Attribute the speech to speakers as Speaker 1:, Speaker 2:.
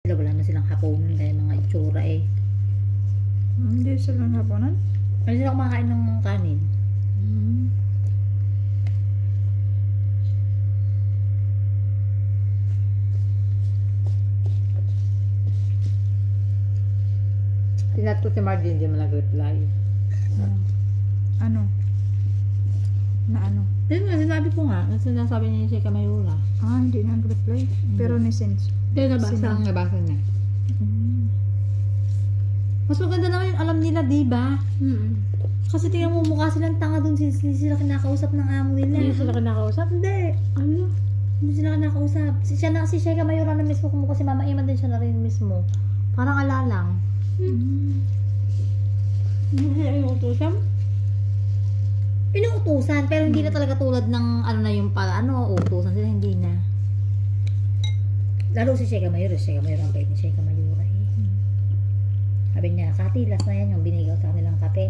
Speaker 1: Sila wala na silang hapunan, kaya mga itsura eh.
Speaker 2: Hindi sila hapunan?
Speaker 1: Hindi sila kumakain ng kanin.
Speaker 3: Tinat ko si Margie, hindi mo nag-reply.
Speaker 2: Ano? Na ano?
Speaker 1: Yun nga, sinabi ko nga. Sinasabi niya si Kamayura.
Speaker 2: Hindi nag-reply. Pero ni-sense.
Speaker 1: Hindi,
Speaker 3: Nabasa niya.
Speaker 1: Mas maganda naman yung alam nila, diba? Kasi tingnan mo, mukha silang tanga dun. Hindi sila kinakausap ng amo nila.
Speaker 4: Hindi sila kinakausap?
Speaker 1: Hindi.
Speaker 4: Ano?
Speaker 1: Hindi sila kinakausap. Si Sheka Mayura na mismo kumuha, si Mama Iman din siya na rin mismo. Parang alalang.
Speaker 4: Hindi sila inuutusan?
Speaker 1: Inuutusan, pero hindi na talaga tulad ng ano na yung para utusan sila, hindi na. Lalo si Sheka Mayura ang bait ni Sheka Mayura eh. Sabi niya, Kati, last na yan yung binigaw sa kanilang kape.